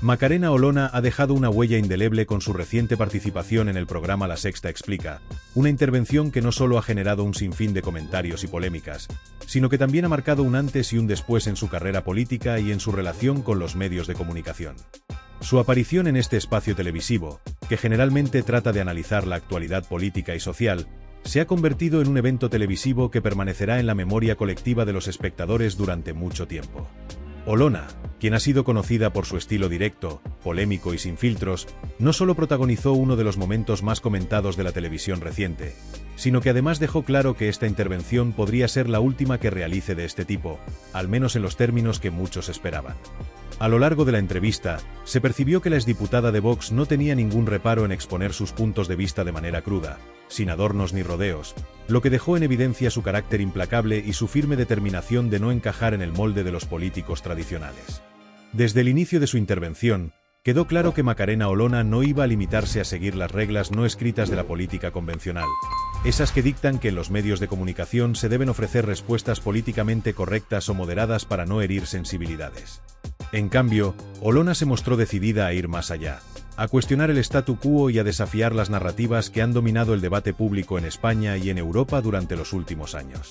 Macarena Olona ha dejado una huella indeleble con su reciente participación en el programa La Sexta Explica, una intervención que no solo ha generado un sinfín de comentarios y polémicas, sino que también ha marcado un antes y un después en su carrera política y en su relación con los medios de comunicación. Su aparición en este espacio televisivo, que generalmente trata de analizar la actualidad política y social, se ha convertido en un evento televisivo que permanecerá en la memoria colectiva de los espectadores durante mucho tiempo. Olona, quien ha sido conocida por su estilo directo, polémico y sin filtros, no solo protagonizó uno de los momentos más comentados de la televisión reciente, sino que además dejó claro que esta intervención podría ser la última que realice de este tipo, al menos en los términos que muchos esperaban. A lo largo de la entrevista, se percibió que la exdiputada de Vox no tenía ningún reparo en exponer sus puntos de vista de manera cruda, sin adornos ni rodeos, lo que dejó en evidencia su carácter implacable y su firme determinación de no encajar en el molde de los políticos tradicionales. Desde el inicio de su intervención, quedó claro que Macarena Olona no iba a limitarse a seguir las reglas no escritas de la política convencional, esas que dictan que en los medios de comunicación se deben ofrecer respuestas políticamente correctas o moderadas para no herir sensibilidades. En cambio, Olona se mostró decidida a ir más allá, a cuestionar el statu quo y a desafiar las narrativas que han dominado el debate público en España y en Europa durante los últimos años.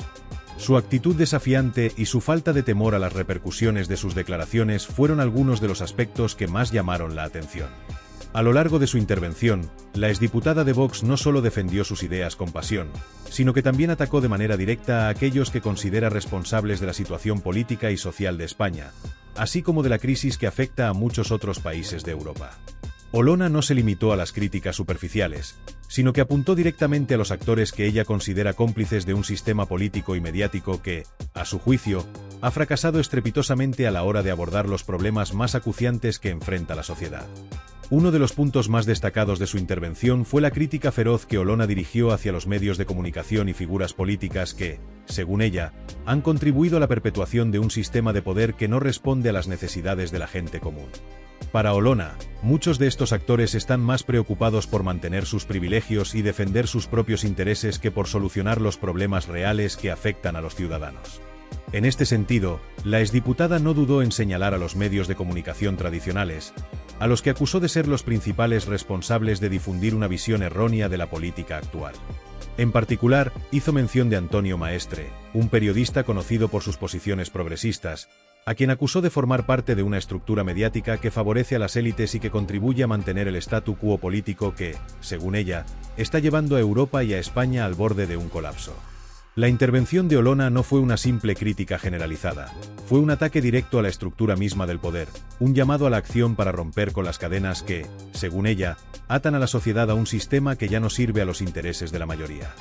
Su actitud desafiante y su falta de temor a las repercusiones de sus declaraciones fueron algunos de los aspectos que más llamaron la atención. A lo largo de su intervención, la exdiputada de Vox no solo defendió sus ideas con pasión, sino que también atacó de manera directa a aquellos que considera responsables de la situación política y social de España, así como de la crisis que afecta a muchos otros países de Europa. Olona no se limitó a las críticas superficiales, sino que apuntó directamente a los actores que ella considera cómplices de un sistema político y mediático que, a su juicio, ha fracasado estrepitosamente a la hora de abordar los problemas más acuciantes que enfrenta la sociedad. Uno de los puntos más destacados de su intervención fue la crítica feroz que Olona dirigió hacia los medios de comunicación y figuras políticas que, según ella, han contribuido a la perpetuación de un sistema de poder que no responde a las necesidades de la gente común. Para Olona, muchos de estos actores están más preocupados por mantener sus privilegios y defender sus propios intereses que por solucionar los problemas reales que afectan a los ciudadanos. En este sentido, la exdiputada no dudó en señalar a los medios de comunicación tradicionales, a los que acusó de ser los principales responsables de difundir una visión errónea de la política actual. En particular, hizo mención de Antonio Maestre, un periodista conocido por sus posiciones progresistas, a quien acusó de formar parte de una estructura mediática que favorece a las élites y que contribuye a mantener el statu quo político que, según ella, está llevando a Europa y a España al borde de un colapso. La intervención de Olona no fue una simple crítica generalizada, fue un ataque directo a la estructura misma del poder, un llamado a la acción para romper con las cadenas que, según ella, atan a la sociedad a un sistema que ya no sirve a los intereses de la mayoría.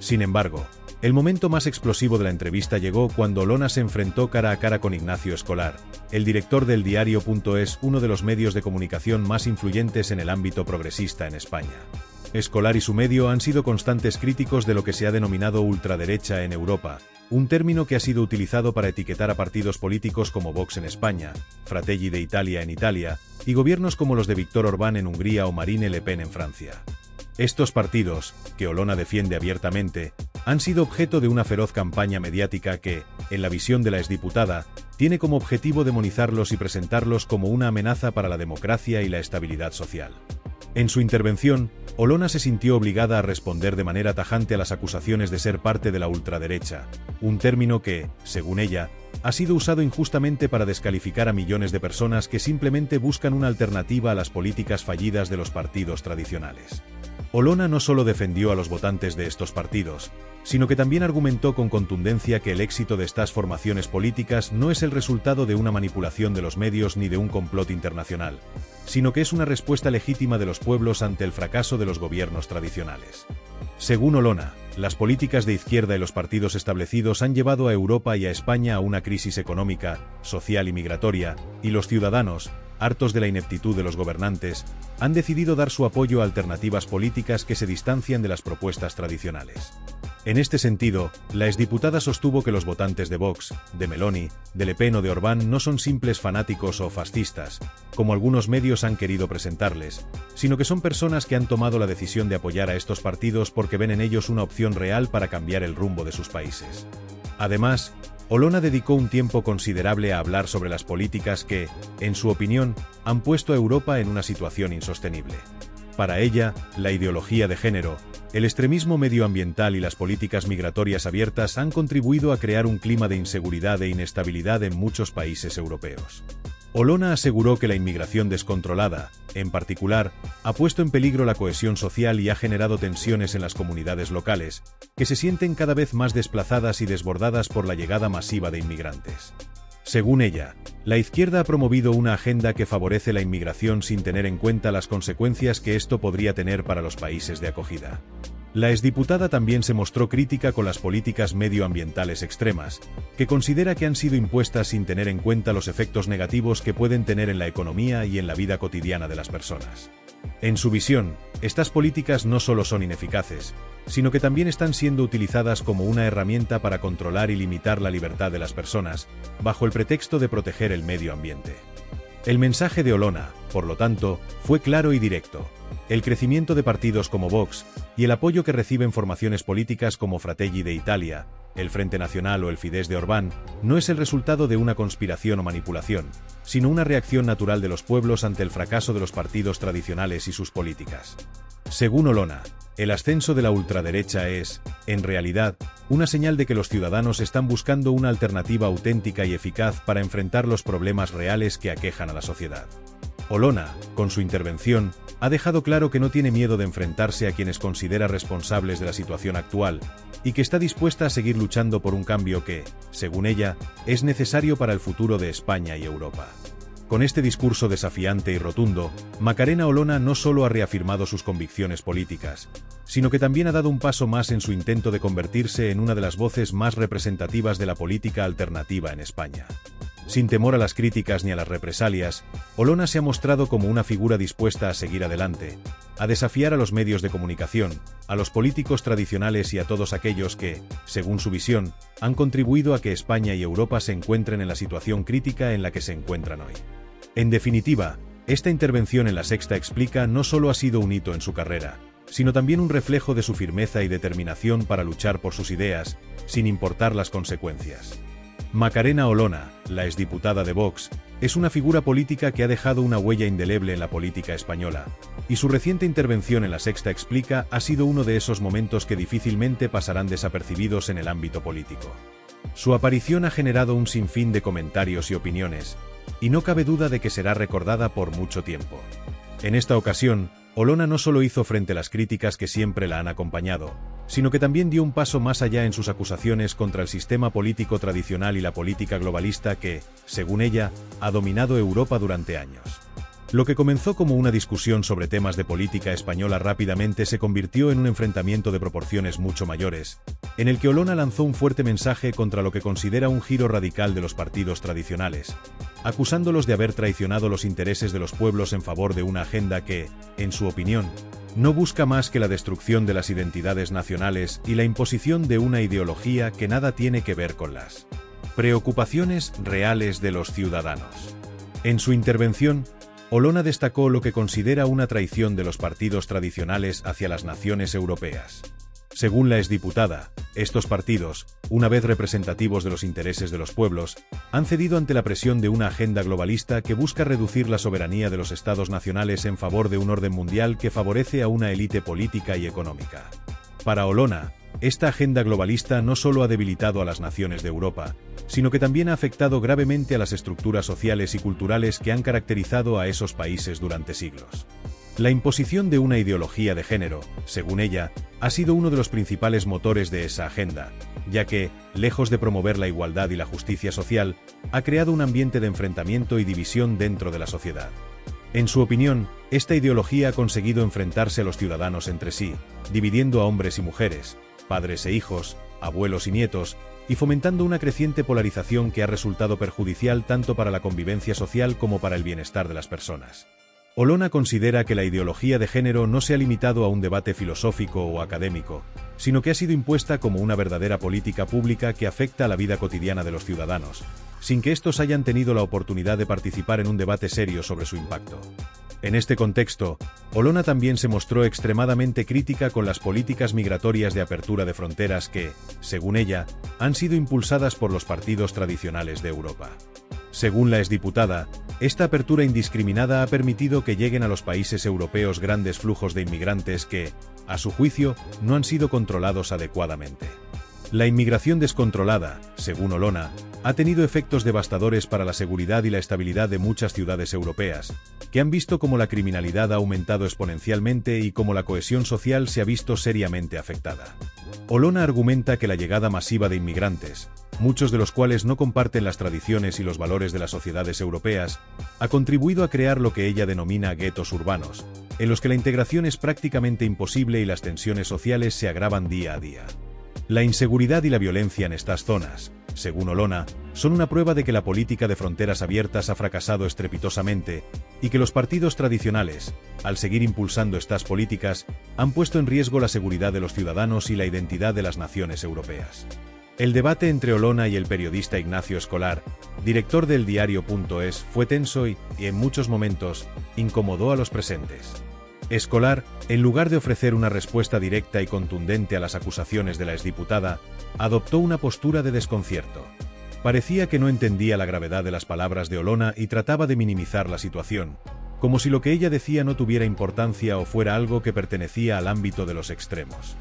Sin embargo, el momento más explosivo de la entrevista llegó cuando Olona se enfrentó cara a cara con Ignacio Escolar, el director del diario.es, uno de los medios de comunicación más influyentes en el ámbito progresista en España. Escolar y su medio han sido constantes críticos de lo que se ha denominado ultraderecha en Europa, un término que ha sido utilizado para etiquetar a partidos políticos como Vox en España, Fratelli d'Italia en Italia, y gobiernos como los de Viktor Orbán en Hungría o Marine Le Pen en Francia. Estos partidos, que Olona defiende abiertamente, han sido objeto de una feroz campaña mediática que, en la visión de la exdiputada, tiene como objetivo demonizarlos y presentarlos como una amenaza para la democracia y la estabilidad social. En su intervención, Olona se sintió obligada a responder de manera tajante a las acusaciones de ser parte de la ultraderecha, un término que, según ella, ha sido usado injustamente para descalificar a millones de personas que simplemente buscan una alternativa a las políticas fallidas de los partidos tradicionales. Olona no solo defendió a los votantes de estos partidos, sino que también argumentó con contundencia que el éxito de estas formaciones políticas no es el resultado de una manipulación de los medios ni de un complot internacional, sino que es una respuesta legítima de los pueblos ante el fracaso de los gobiernos tradicionales. Según Olona, las políticas de izquierda y los partidos establecidos han llevado a Europa y a España a una crisis económica, social y migratoria, y los ciudadanos, hartos de la ineptitud de los gobernantes, han decidido dar su apoyo a alternativas políticas que se distancian de las propuestas tradicionales. En este sentido, la exdiputada sostuvo que los votantes de Vox, de Meloni, de Le Pen o de Orbán no son simples fanáticos o fascistas, como algunos medios han querido presentarles, sino que son personas que han tomado la decisión de apoyar a estos partidos porque ven en ellos una opción real para cambiar el rumbo de sus países. Además, Olona dedicó un tiempo considerable a hablar sobre las políticas que, en su opinión, han puesto a Europa en una situación insostenible. Para ella, la ideología de género, el extremismo medioambiental y las políticas migratorias abiertas han contribuido a crear un clima de inseguridad e inestabilidad en muchos países europeos. Olona aseguró que la inmigración descontrolada, en particular, ha puesto en peligro la cohesión social y ha generado tensiones en las comunidades locales, que se sienten cada vez más desplazadas y desbordadas por la llegada masiva de inmigrantes. Según ella, la izquierda ha promovido una agenda que favorece la inmigración sin tener en cuenta las consecuencias que esto podría tener para los países de acogida. La exdiputada también se mostró crítica con las políticas medioambientales extremas, que considera que han sido impuestas sin tener en cuenta los efectos negativos que pueden tener en la economía y en la vida cotidiana de las personas. En su visión, estas políticas no solo son ineficaces, sino que también están siendo utilizadas como una herramienta para controlar y limitar la libertad de las personas, bajo el pretexto de proteger el medio ambiente. El mensaje de Olona, por lo tanto, fue claro y directo. El crecimiento de partidos como Vox y el apoyo que reciben formaciones políticas como Fratelli d'Italia, el Frente Nacional o el Fidesz de Orbán, no es el resultado de una conspiración o manipulación, sino una reacción natural de los pueblos ante el fracaso de los partidos tradicionales y sus políticas. Según Olona, el ascenso de la ultraderecha es, en realidad, una señal de que los ciudadanos están buscando una alternativa auténtica y eficaz para enfrentar los problemas reales que aquejan a la sociedad. Olona, con su intervención, ha dejado claro que no tiene miedo de enfrentarse a quienes considera responsables de la situación actual, y que está dispuesta a seguir luchando por un cambio que, según ella, es necesario para el futuro de España y Europa. Con este discurso desafiante y rotundo, Macarena Olona no solo ha reafirmado sus convicciones políticas, sino que también ha dado un paso más en su intento de convertirse en una de las voces más representativas de la política alternativa en España. Sin temor a las críticas ni a las represalias, Olona se ha mostrado como una figura dispuesta a seguir adelante, a desafiar a los medios de comunicación, a los políticos tradicionales y a todos aquellos que, según su visión, han contribuido a que España y Europa se encuentren en la situación crítica en la que se encuentran hoy. En definitiva, esta intervención en La Sexta Explica no solo ha sido un hito en su carrera, sino también un reflejo de su firmeza y determinación para luchar por sus ideas, sin importar las consecuencias. Macarena Olona, la exdiputada de Vox, es una figura política que ha dejado una huella indeleble en la política española, y su reciente intervención en La Sexta Explica ha sido uno de esos momentos que difícilmente pasarán desapercibidos en el ámbito político. Su aparición ha generado un sinfín de comentarios y opiniones, y no cabe duda de que será recordada por mucho tiempo. En esta ocasión, Olona no solo hizo frente a las críticas que siempre la han acompañado, sino que también dio un paso más allá en sus acusaciones contra el sistema político tradicional y la política globalista que, según ella, ha dominado Europa durante años. Lo que comenzó como una discusión sobre temas de política española rápidamente se convirtió en un enfrentamiento de proporciones mucho mayores, en el que Olona lanzó un fuerte mensaje contra lo que considera un giro radical de los partidos tradicionales, acusándolos de haber traicionado los intereses de los pueblos en favor de una agenda que, en su opinión, no busca más que la destrucción de las identidades nacionales y la imposición de una ideología que nada tiene que ver con las preocupaciones reales de los ciudadanos. En su intervención, Olona destacó lo que considera una traición de los partidos tradicionales hacia las naciones europeas. Según la exdiputada, estos partidos, una vez representativos de los intereses de los pueblos, han cedido ante la presión de una agenda globalista que busca reducir la soberanía de los estados nacionales en favor de un orden mundial que favorece a una élite política y económica. Para Olona, esta agenda globalista no solo ha debilitado a las naciones de Europa, sino que también ha afectado gravemente a las estructuras sociales y culturales que han caracterizado a esos países durante siglos. La imposición de una ideología de género, según ella, ha sido uno de los principales motores de esa agenda, ya que, lejos de promover la igualdad y la justicia social, ha creado un ambiente de enfrentamiento y división dentro de la sociedad. En su opinión, esta ideología ha conseguido enfrentarse a los ciudadanos entre sí, dividiendo a hombres y mujeres, padres e hijos, abuelos y nietos, y fomentando una creciente polarización que ha resultado perjudicial tanto para la convivencia social como para el bienestar de las personas. Olona considera que la ideología de género no se ha limitado a un debate filosófico o académico, sino que ha sido impuesta como una verdadera política pública que afecta a la vida cotidiana de los ciudadanos, sin que estos hayan tenido la oportunidad de participar en un debate serio sobre su impacto. En este contexto, Olona también se mostró extremadamente crítica con las políticas migratorias de apertura de fronteras que, según ella, han sido impulsadas por los partidos tradicionales de Europa. Según la exdiputada, esta apertura indiscriminada ha permitido que lleguen a los países europeos grandes flujos de inmigrantes que, a su juicio, no han sido controlados adecuadamente. La inmigración descontrolada, según Olona, ha tenido efectos devastadores para la seguridad y la estabilidad de muchas ciudades europeas, que han visto cómo la criminalidad ha aumentado exponencialmente y cómo la cohesión social se ha visto seriamente afectada. Olona argumenta que la llegada masiva de inmigrantes, muchos de los cuales no comparten las tradiciones y los valores de las sociedades europeas, ha contribuido a crear lo que ella denomina guetos urbanos, en los que la integración es prácticamente imposible y las tensiones sociales se agravan día a día. La inseguridad y la violencia en estas zonas, según Olona, son una prueba de que la política de fronteras abiertas ha fracasado estrepitosamente y que los partidos tradicionales, al seguir impulsando estas políticas, han puesto en riesgo la seguridad de los ciudadanos y la identidad de las naciones europeas. El debate entre Olona y el periodista Ignacio Escolar, director del diario.es, fue tenso y, en muchos momentos, incomodó a los presentes. Escolar, en lugar de ofrecer una respuesta directa y contundente a las acusaciones de la exdiputada, adoptó una postura de desconcierto. Parecía que no entendía la gravedad de las palabras de Olona y trataba de minimizar la situación, como si lo que ella decía no tuviera importancia o fuera algo que pertenecía al ámbito de los extremos.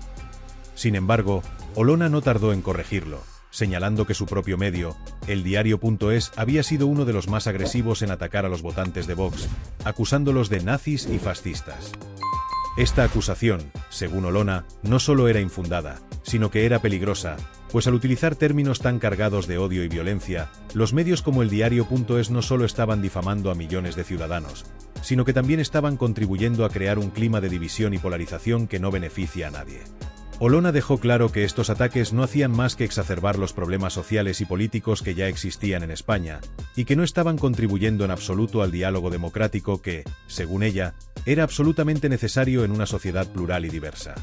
Sin embargo, Olona no tardó en corregirlo, señalando que su propio medio, el diario.es, había sido uno de los más agresivos en atacar a los votantes de Vox, acusándolos de nazis y fascistas. Esta acusación, según Olona, no solo era infundada, sino que era peligrosa, pues al utilizar términos tan cargados de odio y violencia, los medios como el diario.es no solo estaban difamando a millones de ciudadanos, sino que también estaban contribuyendo a crear un clima de división y polarización que no beneficia a nadie. Olona dejó claro que estos ataques no hacían más que exacerbar los problemas sociales y políticos que ya existían en España, y que no estaban contribuyendo en absoluto al diálogo democrático que, según ella, era absolutamente necesario en una sociedad plural y diversa.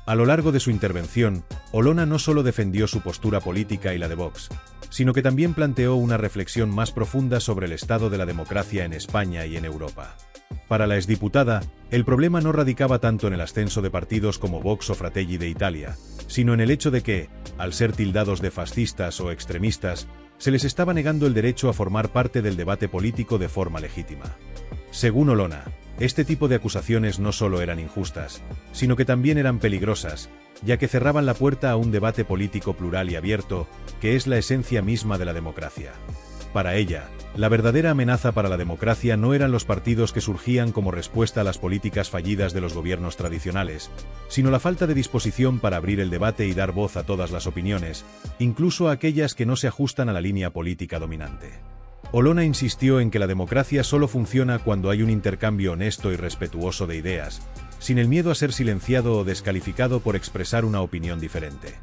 A lo largo de su intervención, Olona no solo defendió su postura política y la de Vox, sino que también planteó una reflexión más profunda sobre el estado de la democracia en España y en Europa. Para la exdiputada, el problema no radicaba tanto en el ascenso de partidos como Vox o Fratelli d'Italia, sino en el hecho de que, al ser tildados de fascistas o extremistas, se les estaba negando el derecho a formar parte del debate político de forma legítima. Según Olona, este tipo de acusaciones no solo eran injustas, sino que también eran peligrosas, ya que cerraban la puerta a un debate político plural y abierto, que es la esencia misma de la democracia. Para ella, la verdadera amenaza para la democracia no eran los partidos que surgían como respuesta a las políticas fallidas de los gobiernos tradicionales, sino la falta de disposición para abrir el debate y dar voz a todas las opiniones, incluso a aquellas que no se ajustan a la línea política dominante. Olona insistió en que la democracia solo funciona cuando hay un intercambio honesto y respetuoso de ideas, sin el miedo a ser silenciado o descalificado por expresar una opinión diferente.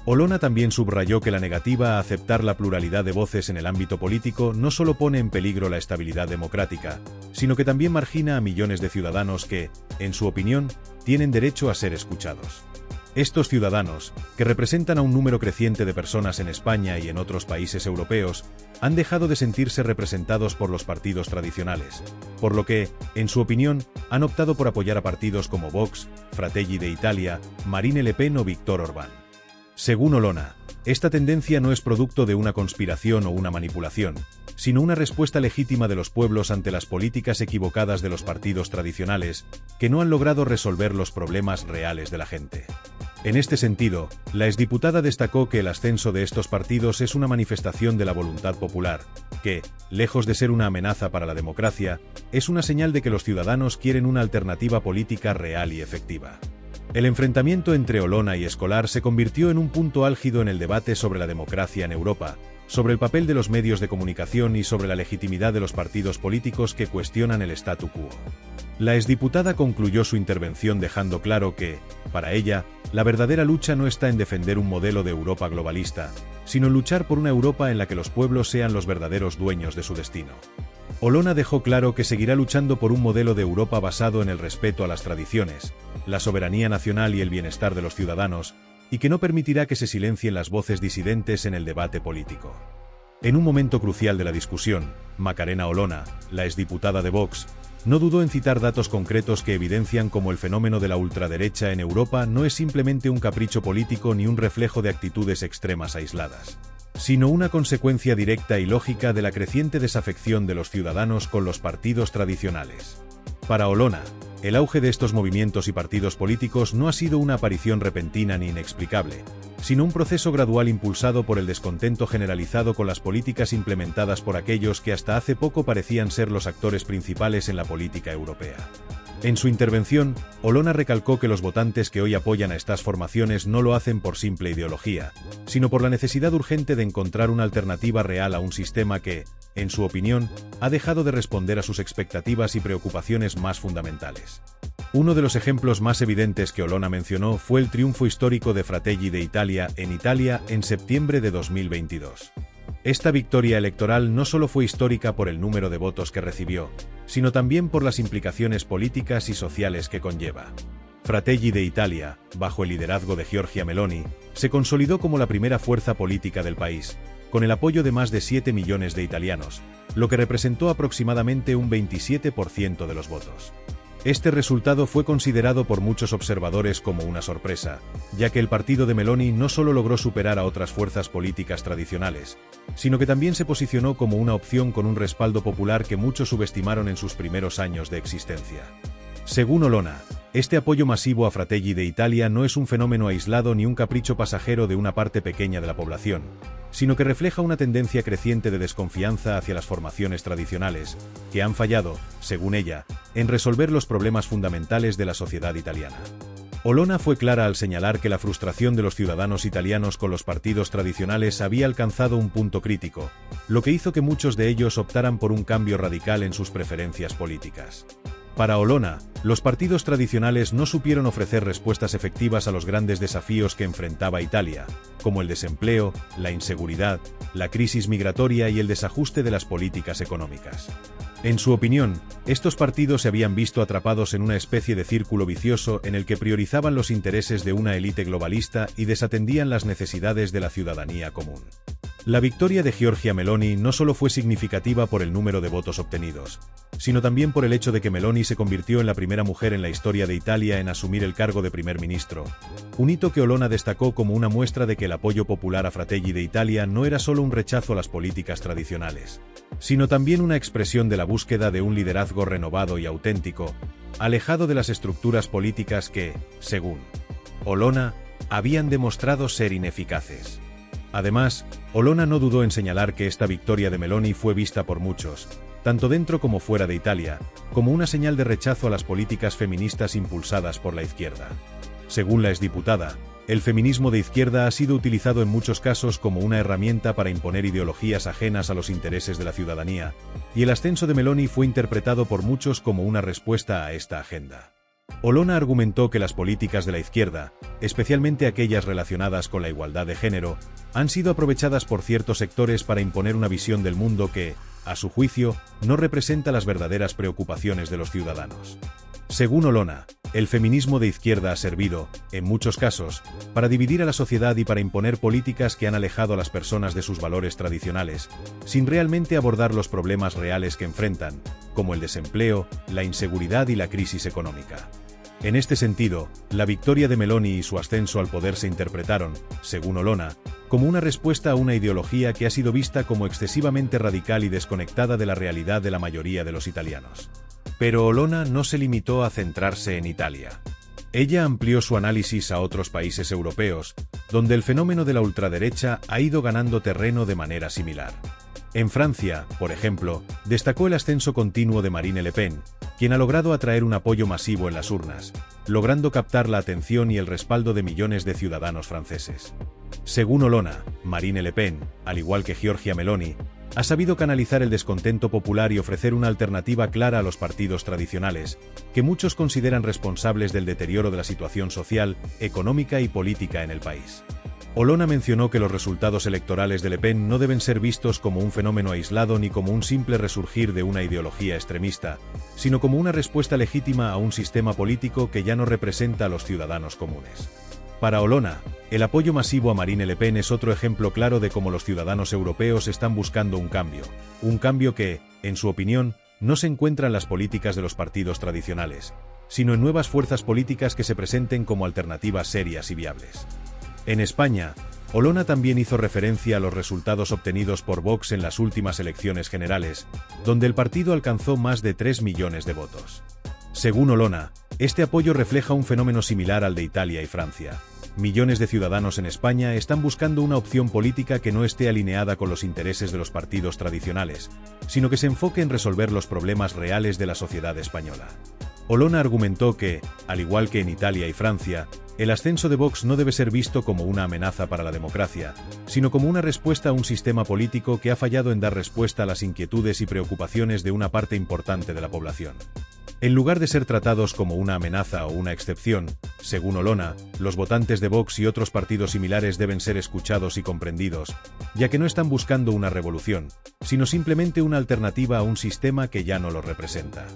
Olona también subrayó que la negativa a aceptar la pluralidad de voces en el ámbito político no solo pone en peligro la estabilidad democrática, sino que también margina a millones de ciudadanos que, en su opinión, tienen derecho a ser escuchados. Estos ciudadanos, que representan a un número creciente de personas en España y en otros países europeos, han dejado de sentirse representados por los partidos tradicionales, por lo que, en su opinión, han optado por apoyar a partidos como Vox, Fratelli d'Italia, Marine Le Pen o Viktor Orbán. Según Olona, esta tendencia no es producto de una conspiración o una manipulación, sino una respuesta legítima de los pueblos ante las políticas equivocadas de los partidos tradicionales, que no han logrado resolver los problemas reales de la gente. En este sentido, la exdiputada destacó que el ascenso de estos partidos es una manifestación de la voluntad popular, que, lejos de ser una amenaza para la democracia, es una señal de que los ciudadanos quieren una alternativa política real y efectiva. El enfrentamiento entre Olona y Escolar se convirtió en un punto álgido en el debate sobre la democracia en Europa, sobre el papel de los medios de comunicación y sobre la legitimidad de los partidos políticos que cuestionan el statu quo. La exdiputada concluyó su intervención dejando claro que, para ella, la verdadera lucha no está en defender un modelo de Europa globalista, sino en luchar por una Europa en la que los pueblos sean los verdaderos dueños de su destino. Olona dejó claro que seguirá luchando por un modelo de Europa basado en el respeto a las tradiciones, la soberanía nacional y el bienestar de los ciudadanos, y que no permitirá que se silencien las voces disidentes en el debate político. En un momento crucial de la discusión, Macarena Olona, la exdiputada de Vox, no dudó en citar datos concretos que evidencian cómo el fenómeno de la ultraderecha en Europa no es simplemente un capricho político ni un reflejo de actitudes extremas aisladas, sino una consecuencia directa y lógica de la creciente desafección de los ciudadanos con los partidos tradicionales. Para Olona, el auge de estos movimientos y partidos políticos no ha sido una aparición repentina ni inexplicable, sino un proceso gradual impulsado por el descontento generalizado con las políticas implementadas por aquellos que hasta hace poco parecían ser los actores principales en la política europea. En su intervención, Olona recalcó que los votantes que hoy apoyan a estas formaciones no lo hacen por simple ideología, sino por la necesidad urgente de encontrar una alternativa real a un sistema que, en su opinión, ha dejado de responder a sus expectativas y preocupaciones más fundamentales. Uno de los ejemplos más evidentes que Olona mencionó fue el triunfo histórico de Fratelli d'Italia en septiembre de 2022. Esta victoria electoral no solo fue histórica por el número de votos que recibió, sino también por las implicaciones políticas y sociales que conlleva. Fratelli d'Italia, bajo el liderazgo de Giorgia Meloni, se consolidó como la primera fuerza política del país, con el apoyo de más de 7 millones de italianos, lo que representó aproximadamente un 27% de los votos. Este resultado fue considerado por muchos observadores como una sorpresa, ya que el partido de Meloni no solo logró superar a otras fuerzas políticas tradicionales, sino que también se posicionó como una opción con un respaldo popular que muchos subestimaron en sus primeros años de existencia. Según Olona, este apoyo masivo a Fratelli d'Italia no es un fenómeno aislado ni un capricho pasajero de una parte pequeña de la población, sino que refleja una tendencia creciente de desconfianza hacia las formaciones tradicionales, que han fallado, según ella, en resolver los problemas fundamentales de la sociedad italiana. Olona fue clara al señalar que la frustración de los ciudadanos italianos con los partidos tradicionales había alcanzado un punto crítico, lo que hizo que muchos de ellos optaran por un cambio radical en sus preferencias políticas. Para Olona, los partidos tradicionales no supieron ofrecer respuestas efectivas a los grandes desafíos que enfrentaba Italia, como el desempleo, la inseguridad, la crisis migratoria y el desajuste de las políticas económicas. En su opinión, estos partidos se habían visto atrapados en una especie de círculo vicioso en el que priorizaban los intereses de una élite globalista y desatendían las necesidades de la ciudadanía común. La victoria de Giorgia Meloni no solo fue significativa por el número de votos obtenidos, sino también por el hecho de que Meloni se convirtió en la primera mujer en la historia de Italia en asumir el cargo de primer ministro, un hito que Olona destacó como una muestra de que el apoyo popular a Fratelli d'Italia no era solo un rechazo a las políticas tradicionales, sino también una expresión de la búsqueda de un liderazgo renovado y auténtico, alejado de las estructuras políticas que, según Olona, habían demostrado ser ineficaces. Además, Olona no dudó en señalar que esta victoria de Meloni fue vista por muchos, tanto dentro como fuera de Italia, como una señal de rechazo a las políticas feministas impulsadas por la izquierda. Según la exdiputada, el feminismo de izquierda ha sido utilizado en muchos casos como una herramienta para imponer ideologías ajenas a los intereses de la ciudadanía, y el ascenso de Meloni fue interpretado por muchos como una respuesta a esta agenda. Olona argumentó que las políticas de la izquierda, especialmente aquellas relacionadas con la igualdad de género, han sido aprovechadas por ciertos sectores para imponer una visión del mundo que, a su juicio, no representa las verdaderas preocupaciones de los ciudadanos. Según Olona, el feminismo de izquierda ha servido, en muchos casos, para dividir a la sociedad y para imponer políticas que han alejado a las personas de sus valores tradicionales, sin realmente abordar los problemas reales que enfrentan, como el desempleo, la inseguridad y la crisis económica. En este sentido, la victoria de Meloni y su ascenso al poder se interpretaron, según Olona, como una respuesta a una ideología que ha sido vista como excesivamente radical y desconectada de la realidad de la mayoría de los italianos. Pero Olona no se limitó a centrarse en Italia. Ella amplió su análisis a otros países europeos, donde el fenómeno de la ultraderecha ha ido ganando terreno de manera similar. En Francia, por ejemplo, destacó el ascenso continuo de Marine Le Pen, quien ha logrado atraer un apoyo masivo en las urnas, logrando captar la atención y el respaldo de millones de ciudadanos franceses. Según Olona, Marine Le Pen, al igual que Giorgia Meloni, ha sabido canalizar el descontento popular y ofrecer una alternativa clara a los partidos tradicionales, que muchos consideran responsables del deterioro de la situación social, económica y política en el país. Olona mencionó que los resultados electorales de Le Pen no deben ser vistos como un fenómeno aislado ni como un simple resurgir de una ideología extremista, sino como una respuesta legítima a un sistema político que ya no representa a los ciudadanos comunes. Para Olona, el apoyo masivo a Marine Le Pen es otro ejemplo claro de cómo los ciudadanos europeos están buscando un cambio que, en su opinión, no se encuentra en las políticas de los partidos tradicionales, sino en nuevas fuerzas políticas que se presenten como alternativas serias y viables. En España, Olona también hizo referencia a los resultados obtenidos por Vox en las últimas elecciones generales, donde el partido alcanzó más de 3 millones de votos. Según Olona, este apoyo refleja un fenómeno similar al de Italia y Francia. Millones de ciudadanos en España están buscando una opción política que no esté alineada con los intereses de los partidos tradicionales, sino que se enfoque en resolver los problemas reales de la sociedad española. Olona argumentó que, al igual que en Italia y Francia, el ascenso de Vox no debe ser visto como una amenaza para la democracia, sino como una respuesta a un sistema político que ha fallado en dar respuesta a las inquietudes y preocupaciones de una parte importante de la población. En lugar de ser tratados como una amenaza o una excepción, según Olona, los votantes de Vox y otros partidos similares deben ser escuchados y comprendidos, ya que no están buscando una revolución, sino simplemente una alternativa a un sistema que ya no los representa.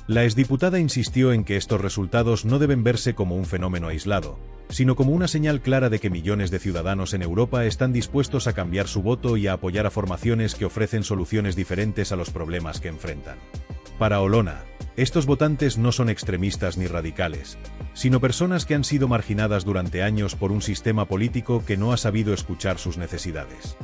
La exdiputada insistió en que estos resultados no deben verse como un fenómeno aislado, sino como una señal clara de que millones de ciudadanos en Europa están dispuestos a cambiar su voto y a apoyar a formaciones que ofrecen soluciones diferentes a los problemas que enfrentan. Para Olona, estos votantes no son extremistas ni radicales, sino personas que han sido marginadas durante años por un sistema político que no ha sabido escuchar sus necesidades.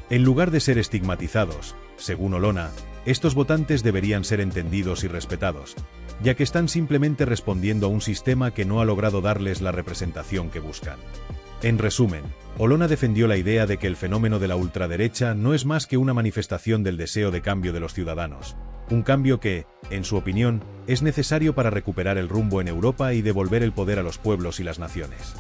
En lugar de ser estigmatizados, según Olona, estos votantes deberían ser entendidos y respetados, ya que están simplemente respondiendo a un sistema que no ha logrado darles la representación que buscan. En resumen, Olona defendió la idea de que el fenómeno de la ultraderecha no es más que una manifestación del deseo de cambio de los ciudadanos, un cambio que, en su opinión, es necesario para recuperar el rumbo en Europa y devolver el poder a los pueblos y las naciones.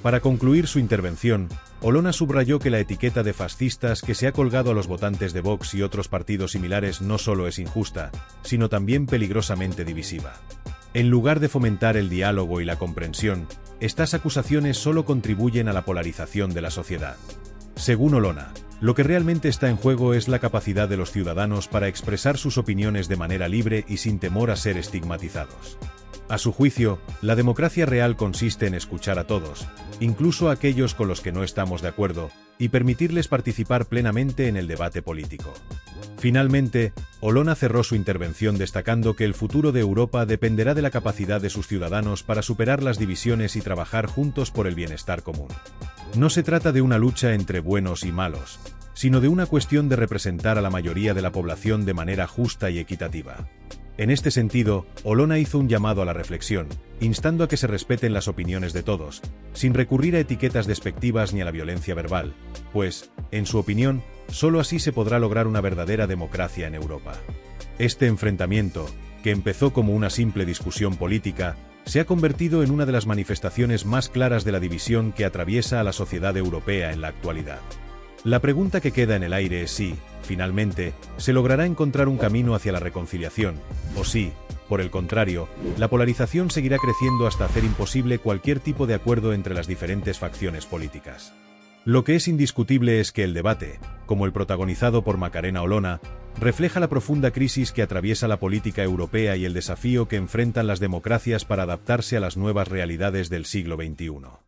Para concluir su intervención, Olona subrayó que la etiqueta de fascistas que se ha colgado a los votantes de Vox y otros partidos similares no solo es injusta, sino también peligrosamente divisiva. En lugar de fomentar el diálogo y la comprensión, estas acusaciones solo contribuyen a la polarización de la sociedad. Según Olona, lo que realmente está en juego es la capacidad de los ciudadanos para expresar sus opiniones de manera libre y sin temor a ser estigmatizados. A su juicio, la democracia real consiste en escuchar a todos, incluso a aquellos con los que no estamos de acuerdo, y permitirles participar plenamente en el debate político. Finalmente, Olona cerró su intervención destacando que el futuro de Europa dependerá de la capacidad de sus ciudadanos para superar las divisiones y trabajar juntos por el bienestar común. No se trata de una lucha entre buenos y malos, sino de una cuestión de representar a la mayoría de la población de manera justa y equitativa. En este sentido, Olona hizo un llamado a la reflexión, instando a que se respeten las opiniones de todos, sin recurrir a etiquetas despectivas ni a la violencia verbal, pues, en su opinión, solo así se podrá lograr una verdadera democracia en Europa. Este enfrentamiento, que empezó como una simple discusión política, se ha convertido en una de las manifestaciones más claras de la división que atraviesa a la sociedad europea en la actualidad. La pregunta que queda en el aire es si, finalmente, se logrará encontrar un camino hacia la reconciliación, o si, por el contrario, la polarización seguirá creciendo hasta hacer imposible cualquier tipo de acuerdo entre las diferentes facciones políticas. Lo que es indiscutible es que el debate, como el protagonizado por Macarena Olona, refleja la profunda crisis que atraviesa la política europea y el desafío que enfrentan las democracias para adaptarse a las nuevas realidades del siglo XXI.